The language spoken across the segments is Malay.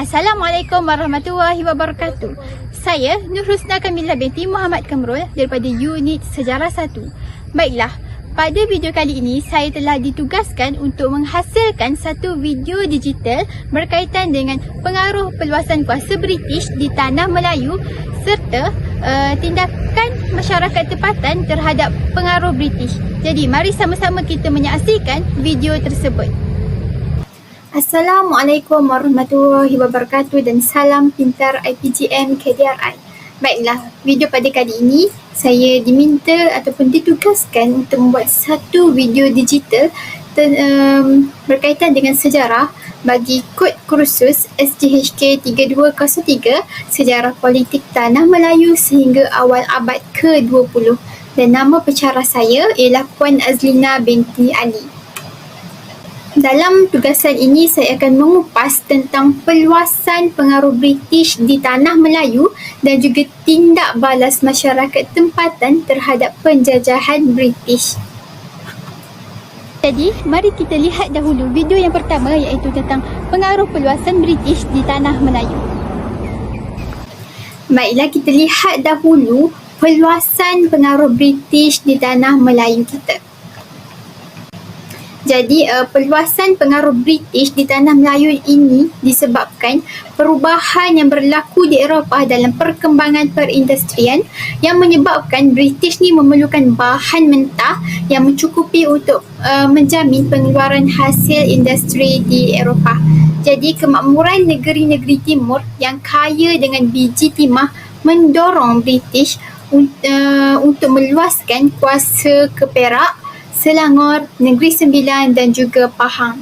Assalamualaikum warahmatullahi wabarakatuh. Saya Nur Husna Kamilah binti Muhammad Kamrul daripada unit Sejarah 1. Baiklah, pada video kali ini saya telah ditugaskan untuk menghasilkan satu video digital berkaitan dengan pengaruh perluasan kuasa British di tanah Melayu serta tindakan masyarakat tempatan terhadap pengaruh British. Jadi mari sama-sama kita menyaksikan video tersebut. Assalamualaikum warahmatullahi wabarakatuh dan salam pintar IPGM KDRI. Baiklah, video pada kali ini saya diminta ataupun ditugaskan untuk membuat satu video digital berkaitan dengan sejarah bagi kod kursus SGHK 3203 Sejarah Politik Tanah Melayu sehingga awal abad ke-20 dan nama pensyarah saya ialah Puan Azlina binti Ali. Dalam tugasan ini saya akan mengupas tentang perluasan pengaruh British di tanah Melayu dan juga tindak balas masyarakat tempatan terhadap penjajahan British. Jadi, mari kita lihat dahulu video yang pertama iaitu tentang pengaruh perluasan British di tanah Melayu. Baiklah, kita lihat dahulu perluasan pengaruh British di tanah Melayu kita. Jadi, perluasan pengaruh British di tanah Melayu ini disebabkan perubahan yang berlaku di Eropah dalam perkembangan perindustrian yang menyebabkan British ni memerlukan bahan mentah yang mencukupi untuk menjamin pengeluaran hasil industri di Eropah. Jadi, kemakmuran negeri-negeri timur yang kaya dengan biji timah mendorong British untuk meluaskan kuasa ke Perak, Selangor, Negeri Sembilan dan juga Pahang.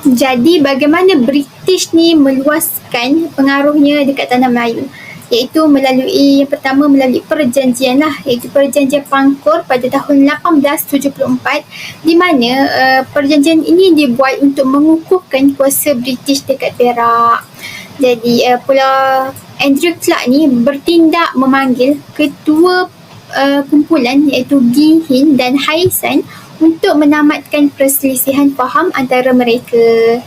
Jadi bagaimana British ni meluaskan pengaruhnya dekat tanah Melayu? Iaitu melalui, yang pertama melalui perjanjian lah, iaitu perjanjian Pangkor pada tahun 1874 di mana perjanjian ini dibuat untuk mengukuhkan kuasa British dekat Perak. Jadi Pulau Andrew Clark ni bertindak memanggil ketua kumpulan iaitu Gihin dan Haisan untuk menamatkan perselisihan faham antara mereka.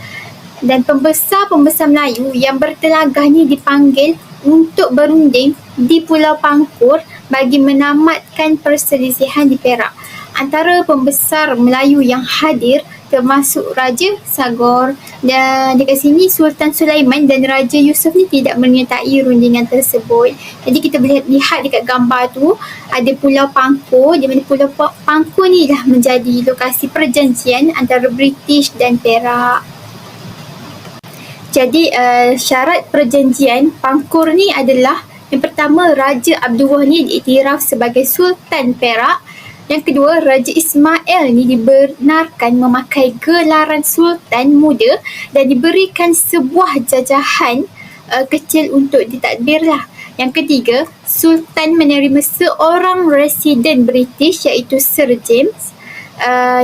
Dan pembesar-pembesar Melayu yang bertelagah ni dipanggil untuk berunding di Pulau Pangkor bagi menamatkan perselisihan di Perak. Antara pembesar Melayu yang hadir termasuk Raja Sagor, dan dekat sini Sultan Sulaiman dan Raja Yusuf ni tidak menyertai rundingan tersebut. Jadi kita boleh lihat dekat gambar tu ada Pulau Pangkor, di mana Pulau Pangkor ni dah menjadi lokasi perjanjian antara British dan Perak. Jadi syarat perjanjian Pangkor ni adalah yang pertama, Raja Abdullah ni diiktiraf sebagai Sultan Perak. Yang kedua, Raja Ismail ni dibenarkan memakai gelaran Sultan Muda dan diberikan sebuah jajahan kecil untuk ditadbir lah. Yang ketiga, Sultan menerima seorang residen British iaitu Sir James.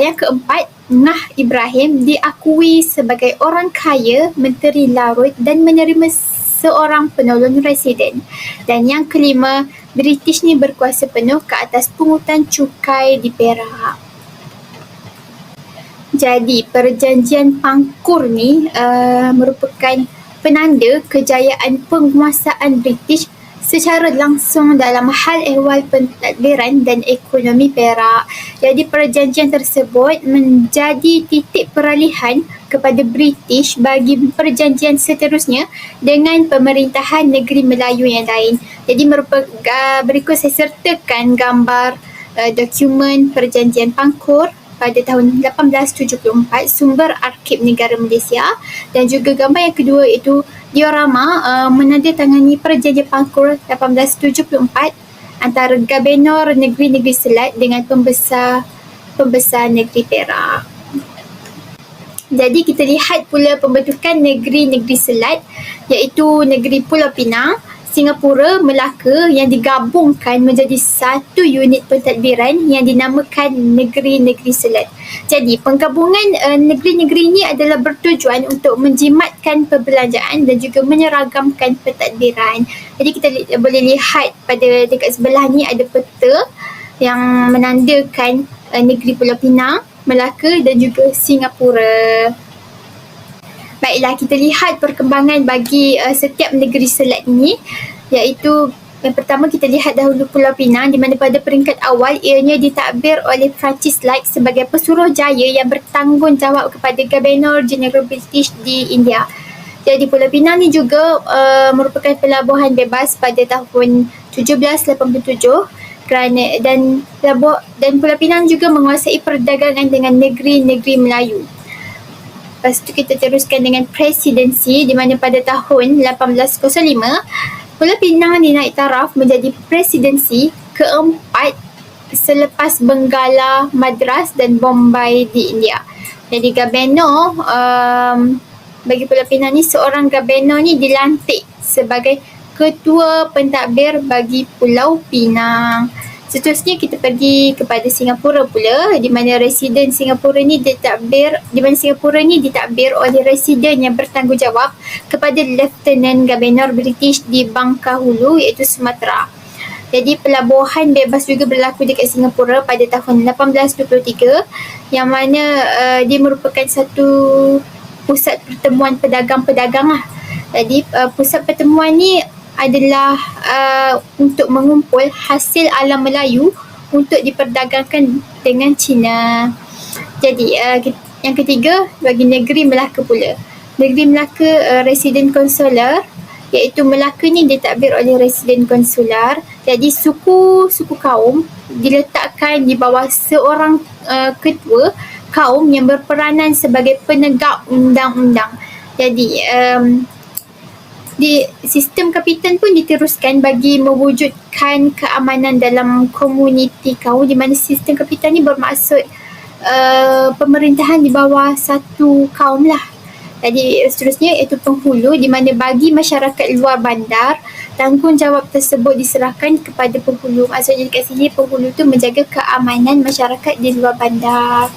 Yang keempat, Ngah Ibrahim diakui sebagai orang kaya, menteri larut dan menerima seorang penolong residen. Dan yang kelima, British ni berkuasa penuh ke atas pungutan cukai di Perak. Jadi perjanjian Pangkor ni merupakan penanda kejayaan penguasaan British secara langsung dalam hal ehwal pentadbiran dan ekonomi Perak. Jadi perjanjian tersebut menjadi titik peralihan kepada British bagi perjanjian seterusnya dengan pemerintahan negeri Melayu yang lain. Jadi berikut saya sertakan gambar dokumen perjanjian Pangkor pada tahun 1874, sumber Arkib Negara Malaysia, dan juga gambar yang kedua iaitu diorama menandatangani perjanjian Pangkor 1874 antara Gabenor Negeri-Negeri Selat dengan pembesar negeri Perak. Jadi kita lihat pula pembentukan negeri-negeri Selat iaitu negeri Pulau Pinang, Singapura, Melaka yang digabungkan menjadi satu unit pentadbiran yang dinamakan Negeri-Negeri Selat. Jadi penggabungan negeri-negeri ini adalah bertujuan untuk menjimatkan perbelanjaan dan juga menyeragamkan pentadbiran. Jadi kita boleh lihat pada dekat sebelah ni ada peta yang menandakan negeri Pulau Pinang, Melaka dan juga Singapura. Baiklah, kita lihat perkembangan bagi setiap negeri selat ini, iaitu yang pertama kita lihat dahulu Pulau Pinang, di mana pada peringkat awal ianya ditadbir oleh Francis Light sebagai pesuruhjaya yang bertanggungjawab kepada Governor Jeneral British di India. Jadi Pulau Pinang ni juga merupakan pelabuhan bebas pada tahun 1787 dan Pulau Pinang juga menguasai perdagangan dengan negeri-negeri Melayu. Lepas tu kita teruskan dengan presidensi, di mana pada tahun 1805 Pulau Pinang dinaik taraf menjadi presidensi keempat selepas Benggala, Madras dan Bombay di India. Jadi Governor bagi Pulau Pinang ni, seorang Governor ni dilantik sebagai ketua pentadbir bagi Pulau Pinang. Seterusnya kita pergi kepada Singapura pula, di mana Singapura ni ditadbir oleh residen yang bertanggungjawab kepada Lieutenant Governor British di Bangkahulu, iaitu Sumatera. Jadi pelabuhan bebas juga berlaku dekat Singapura pada tahun 1823, yang mana dia merupakan satu pusat pertemuan pedagang-pedagang lah. Jadi pusat pertemuan ni adalah untuk mengumpul hasil alam Melayu untuk diperdagangkan dengan Cina. Jadi yang ketiga, bagi negeri Melaka pula. Negeri Melaka residen konsular, iaitu Melaka ni ditadbir oleh residen konsular. Jadi suku kaum diletakkan di bawah seorang ketua kaum yang berperanan sebagai penegak undang-undang. Jadi sistem kapitan pun diteruskan bagi mewujudkan keamanan dalam komuniti kaum, di mana sistem kapitan ni bermaksud pemerintahan di bawah satu kaum lah. Jadi seterusnya iaitu penghulu, di mana bagi masyarakat luar bandar, tanggungjawab tersebut diserahkan kepada penghulu. Maksudnya dekat sini penghulu tu menjaga keamanan masyarakat di luar bandar.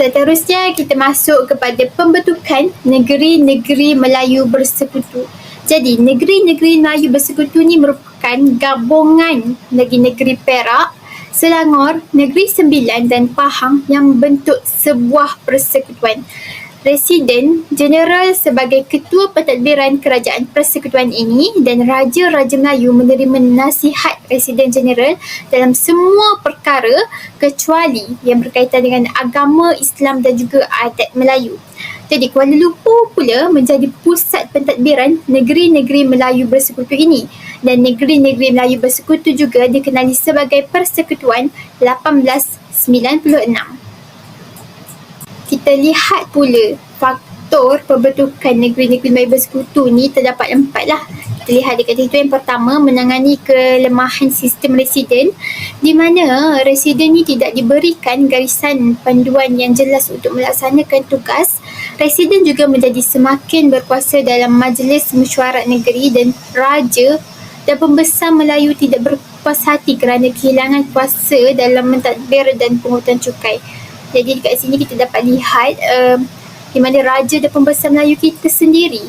Seterusnya kita masuk kepada pembentukan negeri-negeri Melayu bersekutu. Jadi negeri-negeri Melayu bersekutu ni merupakan gabungan negeri-negeri Perak, Selangor, Negeri Sembilan dan Pahang yang membentuk sebuah persekutuan. Residen Jeneral sebagai ketua pentadbiran kerajaan persekutuan ini, dan Raja-Raja Melayu menerima nasihat Residen Jeneral dalam semua perkara kecuali yang berkaitan dengan agama Islam dan juga adat Melayu. Jadi Kuala Lumpur pula menjadi pusat pentadbiran negeri-negeri Melayu bersekutu ini, dan negeri-negeri Melayu bersekutu juga dikenali sebagai Persekutuan 1896. Kita lihat pula faktor pembentukan negeri-negeri Melayu bersekutu ni terdapat 4 lah. Kita lihat dekat situ, yang pertama, menangani kelemahan sistem residen, di mana residen ni tidak diberikan garisan panduan yang jelas untuk melaksanakan tugas. Residen juga menjadi semakin berkuasa dalam majlis mesyuarat negeri, dan raja dan pembesar Melayu tidak berpuas hati kerana kehilangan kuasa dalam mentadbir dan pungutan cukai. Jadi dekat sini kita dapat lihat di mana raja dan pembesar Melayu kita sendiri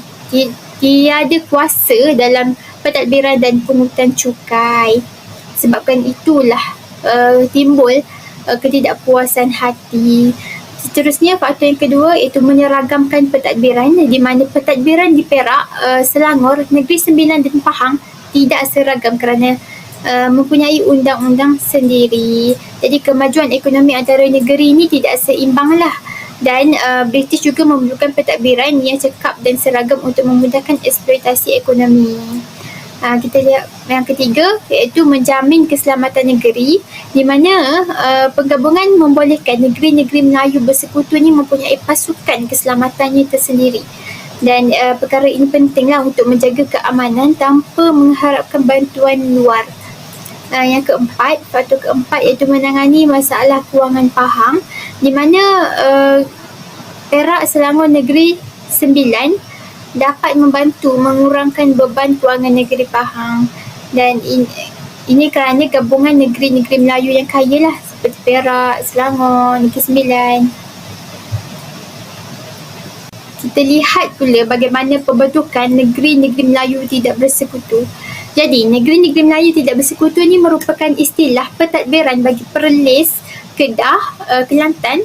tiada kuasa dalam pentadbiran dan pungutan cukai. Sebabkan itulah timbul ketidakpuasan hati. Seterusnya, faktor yang kedua iaitu menyeragamkan pentadbiran, di mana pentadbiran di Perak, Selangor, Negeri Sembilan dan Pahang tidak seragam kerana mempunyai undang-undang sendiri. Jadi kemajuan ekonomi antara negeri ini tidak seimbang lah, dan British juga memerlukan pentadbiran yang cekap dan seragam untuk memudahkan eksploitasi ekonomi. Kita lihat yang ketiga iaitu menjamin keselamatan negeri, di mana penggabungan membolehkan negeri-negeri Melayu bersekutu ini mempunyai pasukan keselamatannya tersendiri. Dan perkara ini pentinglah untuk menjaga keamanan tanpa mengharapkan bantuan luar. Yang keempat, faktor keempat iaitu menangani masalah kewangan Pahang, di mana Perak, Selangor, Negeri Sembilan dapat membantu mengurangkan beban kewangan negeri Pahang. Dan ini kerana gabungan negeri-negeri Melayu yang kaya lah, seperti Perak, Selangor, Negeri Sembilan. Kita lihat pula bagaimana pembentukan negeri-negeri Melayu tidak bersekutu. Jadi, negeri-negeri Melayu tidak bersekutu ini merupakan istilah pentadbiran bagi Perlis, Kedah, Kelantan,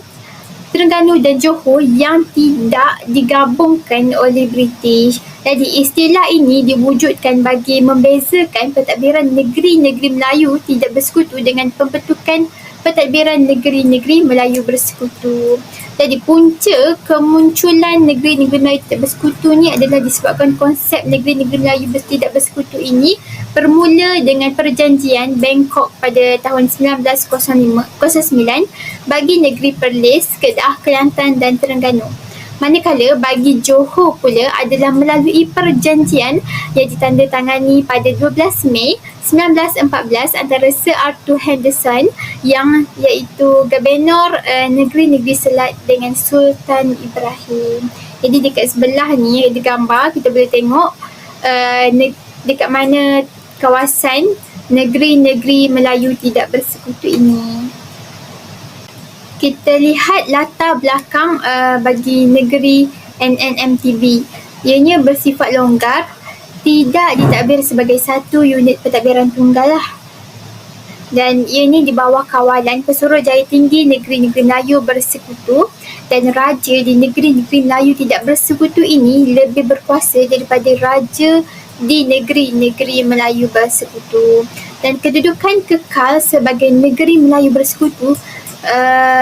Terengganu dan Johor yang tidak digabungkan oleh British. Jadi istilah ini diwujudkan bagi membezakan pentadbiran negeri-negeri Melayu tidak bersekutu dengan pembentukan pentadbiran negeri-negeri Melayu bersekutu. Jadi punca kemunculan negeri-negeri Melayu tidak bersekutu ni adalah disebabkan konsep negeri-negeri Melayu tidak bersekutu ini bermula dengan perjanjian Bangkok pada tahun 1909 bagi negeri Perlis, Kedah, Kelantan dan Terengganu. Manakala bagi Johor pula adalah melalui perjanjian yang ditandatangani pada 12 Mei 1914 antara Sir Arthur Henderson yang iaitu Gubernur Negeri-Negeri Selat dengan Sultan Ibrahim. Jadi dekat sebelah ni di gambar kita boleh tengok dekat mana kawasan negeri-negeri Melayu tidak bersekutu ini. Kita lihat latar belakang bagi negeri NNMTB. Ianya bersifat longgar, tidak ditadbir sebagai satu unit pentadbiran tunggal lah. Dan ianya di bawah kawalan Pesuruhjaya Tinggi Negeri-Negeri Melayu Bersekutu, dan raja di negeri-negeri Melayu tidak bersekutu ini lebih berkuasa daripada raja di negeri-negeri Melayu Bersekutu. Dan kedudukan kekal sebagai negeri Melayu Bersekutu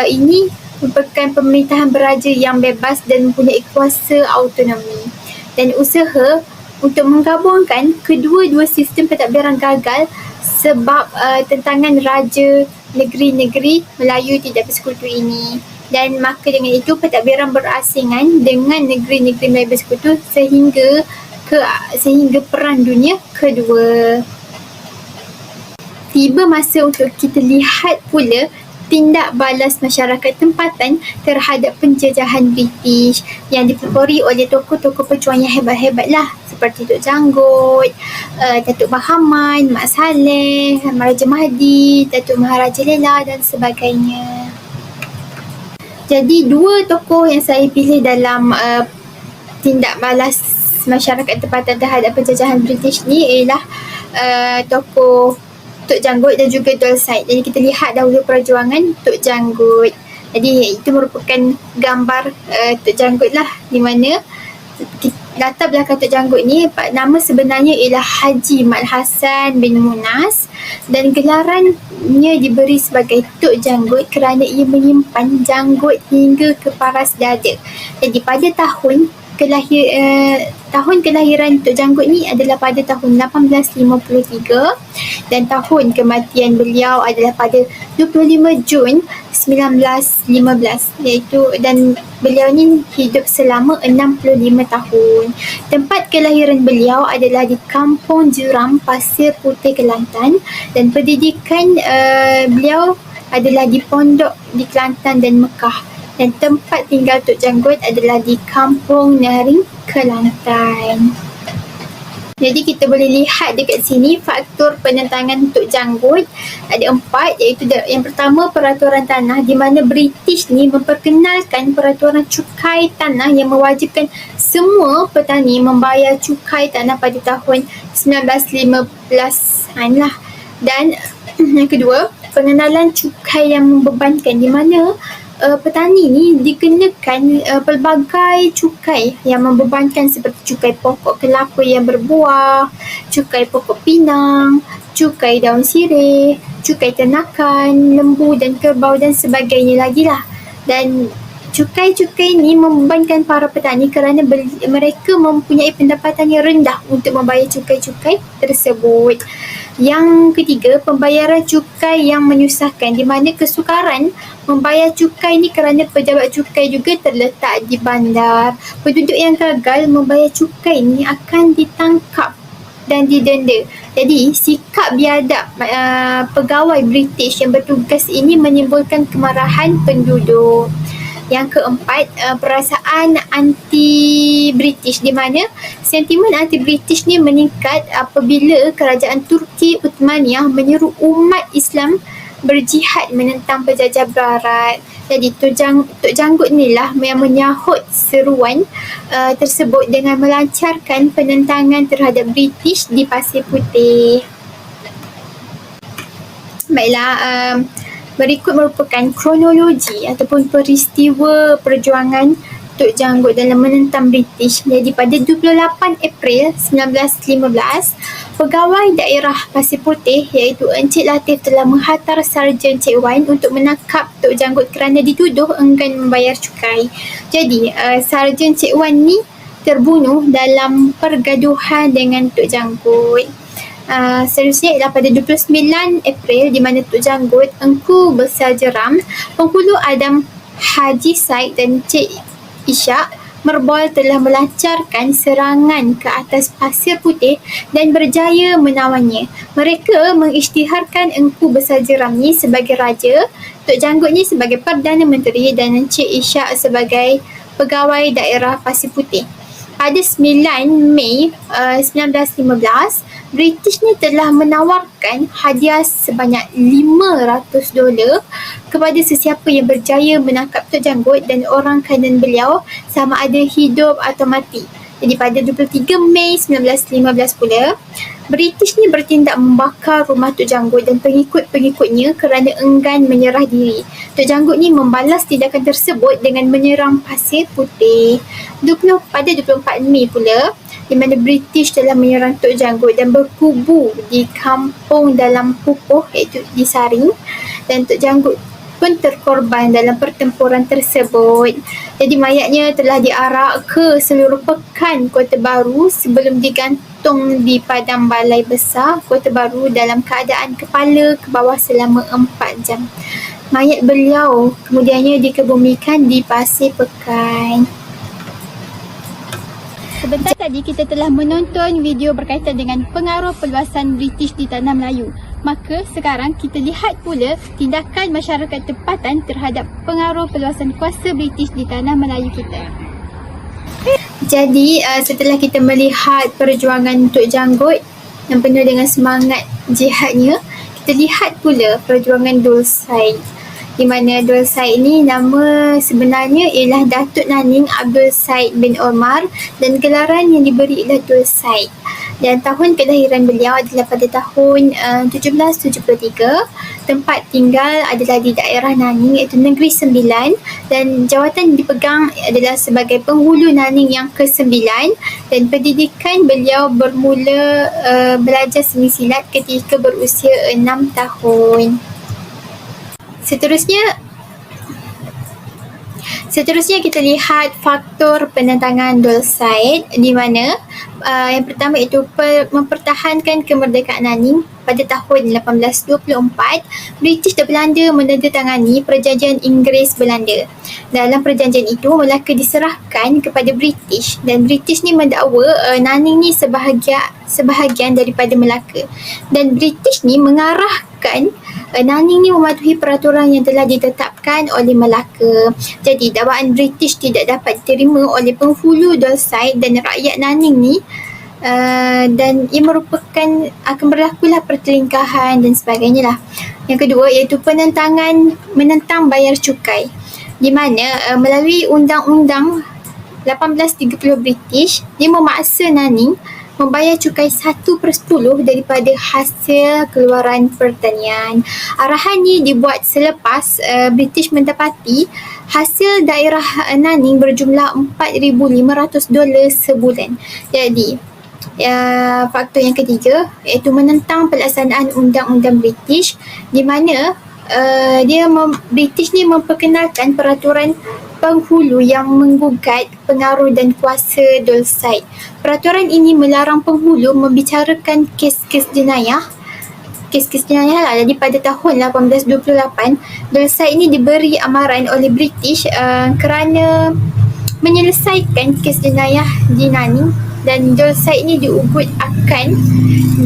ini merupakan pemerintahan beraja yang bebas dan mempunyai kuasa autonomi. Dan usaha untuk menggabungkan kedua-dua sistem pentadbiran gagal sebab tentangan raja negeri-negeri Melayu tidak bersekutu ini. Dan maka dengan itu pentadbiran berasingan dengan negeri-negeri Melayu Bersekutu sehingga Perang Dunia Kedua. Tiba masa untuk kita lihat pula tindak balas masyarakat tempatan terhadap penjajahan British yang dipelopori oleh tokoh-tokoh pejuang yang hebat-hebat lah, seperti Tok Janggut, Datuk Bahaman, Mak Saleh, Maharaja Mahdi, Datuk Maharaja Lela dan sebagainya. Jadi dua tokoh yang saya pilih dalam tindak balas masyarakat tempatan terhadap penjajahan British ni ialah tokoh Tok Janggut dan juga Dol Said. Jadi kita lihat dahulu perjuangan Tok Janggut. Jadi itu merupakan gambar Tok Janggut lah, di mana latar belakang Tok Janggut ni nama sebenarnya ialah Haji Mat Hassan bin Munas dan gelarannya diberi sebagai Tok Janggut kerana ia menyimpan janggut hingga ke paras dada. Jadi pada tahun kelahiran Tok Janggut ni adalah pada tahun 1853 dan tahun kematian beliau adalah pada 25 Jun 1915, iaitu, dan beliau ni hidup selama 65 tahun. Tempat kelahiran beliau adalah di Kampung Jeram, Pasir Putih, Kelantan, dan pendidikan beliau adalah di pondok di Kelantan dan Mekah. Dan tempat tinggal Tok Janggut adalah di Kampung Nyaring, Kelantan. Jadi kita boleh lihat dekat sini faktor penentangan Tok Janggut ada 4, iaitu yang pertama peraturan tanah, di mana British ni memperkenalkan peraturan cukai tanah yang mewajibkan semua petani membayar cukai tanah pada tahun 1915 lah. Dan yang kedua, pengenalan cukai yang membebankan, di mana petani ni dikenakan pelbagai cukai yang membebankan seperti cukai pokok kelapa yang berbuah, cukai pokok pinang, cukai daun sirih, cukai ternakan, lembu dan kerbau dan sebagainya lagi lah. Dan cukai-cukai ni membebankan para petani kerana mereka mempunyai pendapatan yang rendah untuk membayar cukai-cukai tersebut. Yang ketiga, pembayaran cukai yang menyusahkan, di mana kesukaran membayar cukai ni kerana pejabat cukai juga terletak di bandar. Penduduk yang gagal membayar cukai ni akan ditangkap dan didenda. Jadi sikap biadab pegawai British yang bertugas ini menimbulkan kemarahan penduduk. Yang keempat, perasaan anti-British, di mana sentimen anti-British ni meningkat apabila kerajaan Turki Uthmaniyah menyeru umat Islam berjihad menentang penjajah barat. Jadi Tok Janggut ni lah yang menyahut seruan tersebut dengan melancarkan penentangan terhadap British di Pasir Putih. Baiklah, Berikut merupakan kronologi ataupun peristiwa perjuangan Tok Janggut dalam menentang British. Jadi pada 28 April 1915, pegawai daerah Pasir Putih iaitu Encik Latif telah menghantar Sarjan Cik Wan untuk menangkap Tok Janggut kerana dituduh enggan membayar cukai. Jadi Sarjan Cik Wan ni terbunuh dalam pergaduhan dengan Tok Janggut. Seterusnya ialah pada 29 April di mana Tok Janggut, Engku Besar Jeram, Penghulu Adam Haji Said dan Cik Ishak Merbol telah melancarkan serangan ke atas Pasir Putih dan berjaya menawannya. Mereka mengisytiharkan Engku Besar Jeram ni sebagai raja, Tok Janggut ni sebagai Perdana Menteri dan Encik Ishak sebagai pegawai daerah Pasir Putih. Pada 9 Mei 1915, British ni telah menawarkan hadiah sebanyak $500 kepada sesiapa yang berjaya menangkap Tok Janggut dan orang kanan beliau sama ada hidup atau mati. Jadi pada 23 Mei 1915 pula, British ni bertindak membakar rumah Tok Janggut dan pengikut-pengikutnya kerana enggan menyerah diri. Tok Janggut ni membalas tindakan tersebut dengan menyerang Pasir Putih. Pada 24 Mei pula, di mana British telah menyerang Tok Janggut dan berkubu di kampung dalam Pupuh iaitu di Saring, dan Tok Janggut pun terkorban dalam pertempuran tersebut. Jadi mayatnya telah diarak ke seluruh pekan Kota Baru sebelum digantung di padang balai besar Kota Baru dalam keadaan kepala ke bawah selama 4 jam. Mayat beliau kemudiannya dikebumikan di Pasir Pekan. Sebentar tadi kita telah menonton video berkaitan dengan pengaruh perluasan British di Tanah Melayu. Maka sekarang kita lihat pula tindakan masyarakat tempatan terhadap pengaruh perluasan kuasa British di Tanah Melayu kita. Jadi setelah kita melihat perjuangan Tok Janggut yang penuh dengan semangat jihadnya, kita lihat pula perjuangan Dul Said. Di mana Dul Said ni nama sebenarnya ialah Datuk Naning Abdul Said bin Omar dan gelaran yang diberi ialah Dul Said. Dan tahun kelahiran beliau adalah pada tahun 1773. Tempat tinggal adalah di daerah Naning iaitu Negeri Sembilan, dan jawatan yang dipegang adalah sebagai penghulu Naning yang ke-9, dan pendidikan beliau bermula belajar seni silat ketika berusia 6 tahun. Seterusnya kita lihat faktor penentangan Dul Said, di mana yang pertama iaitu mempertahankan kemerdekaan Naning. Pada tahun 1824, British dan Belanda menandatangani Perjanjian Inggeris-Belanda. Dalam perjanjian itu, Melaka diserahkan kepada British, dan British ni mendakwa Naning ni sebahagian daripada Melaka. Dan British ni mengarahkan Naning ni mematuhi peraturan yang telah ditetapkan oleh Melaka. Jadi dakwaan British tidak dapat diterima oleh penghulu Dul Said dan rakyat Naning ni, dan ia merupakan akan berlakulah pertelingkahan dan sebagainya lah. Yang kedua iaitu menentang bayar cukai, di mana melalui Undang-Undang 1830 British, dia memaksa Naning membayar cukai 1/10 daripada hasil keluaran pertanian. Arahan ni dibuat selepas British mendapati hasil daerah Naning berjumlah $4,500 sebulan. Jadi faktor yang ketiga iaitu menentang pelaksanaan undang-undang British, di mana British ni memperkenalkan peraturan penghulu yang menggugat pengaruh dan kuasa Dul Said. Peraturan ini melarang penghulu membicarakan kes-kes jenayah lah. Jadi pada tahun 1828, Dul Said ni diberi amaran oleh British kerana menyelesaikan kes jenayah di Naning, dan Dul Said ni diugut akan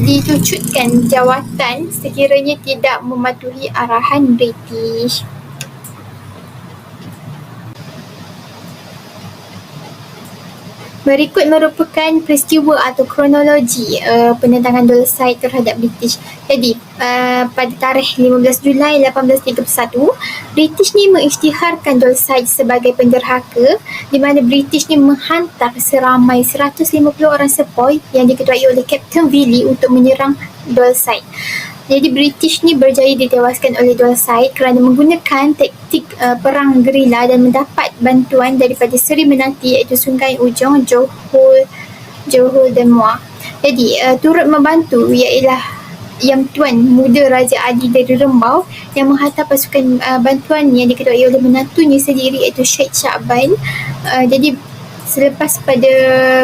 ditucutkan jawatan sekiranya tidak mematuhi arahan British. Berikut merupakan peristiwa atau kronologi penentangan Dul Said terhadap British. Jadi, pada tarikh 15 Julai 1831, British ni mengisytiharkan Dul Said sebagai penderhaka, di mana British ni menghantar seramai 150 orang sepoi yang diketuai oleh Kapten Willie untuk menyerang Dul Said. Jadi British ni berjaya ditewaskan oleh dua Said kerana menggunakan taktik perang gerila dan mendapat bantuan daripada Seri Menanti iaitu Sungai Ujong, Johor dan Muar. Jadi turut membantu ialah Yang Tuan Muda Raja Ali dari Rembau yang menghantar pasukan bantuan yang diketuai oleh menantunya sendiri iaitu Syed Syakban. Jadi selepas pada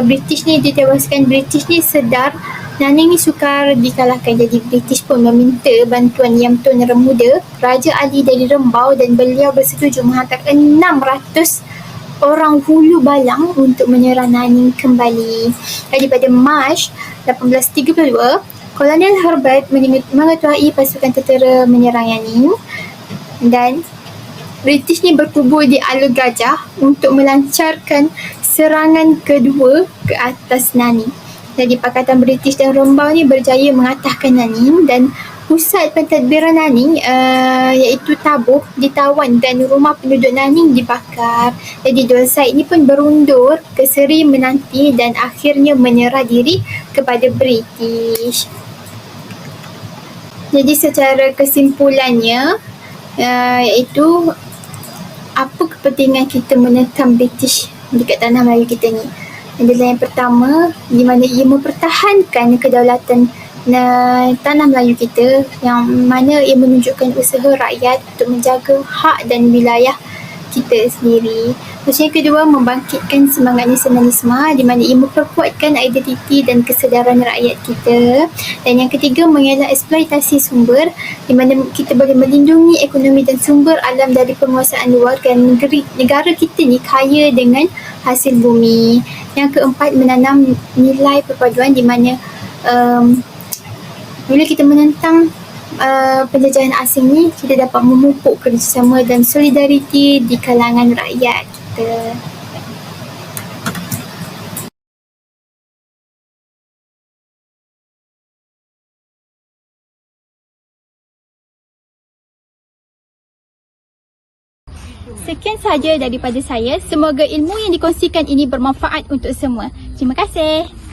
British ni ditewaskan, British ni sedar Naning ni sukar dikalahkan. Jadi British pun meminta bantuan Yang Tuan Muda Raja Ali dari Rembau dan beliau bersetuju menghantar 600 orang hulu balang untuk menyerang Naning kembali. Jadi pada Mac 1832, Kolonel Herbert mengetuai pasukan tentera menyerang Naning dan British ni berkumpul di Alur Gajah untuk melancarkan serangan kedua ke atas Naning. Jadi Pakatan British dan Rembau ni berjaya mengatahkan Naning dan pusat pentadbiran Naning iaitu Tabuh ditawan dan rumah penduduk Naning dibakar. Jadi Dua Said ni pun berundur ke Seri Menanti dan akhirnya menyerah diri kepada British. Jadi secara kesimpulannya iaitu apa kepentingan kita menentang British dekat tanah Melayu kita ni? Adalah yang pertama, di mana ia mempertahankan kedaulatan tanah Melayu kita, yang mana ia menunjukkan usaha rakyat untuk menjaga hak dan wilayah kita sendiri. Terus yang kedua, membangkitkan semangat nasionalisme di mana ia memperkuatkan identiti dan kesedaran rakyat kita. Dan yang ketiga, mengelak eksploitasi sumber di mana kita boleh melindungi ekonomi dan sumber alam dari penguasaan luar dan negara kita ni kaya dengan hasil bumi. Yang keempat, menanam nilai perpaduan di mana bila kita menentang penjajahan asing ni, kita dapat memupuk kerjasama dan solidariti di kalangan rakyat kita. Sekian sahaja daripada saya. Semoga ilmu yang dikongsikan ini bermanfaat untuk semua. Terima kasih.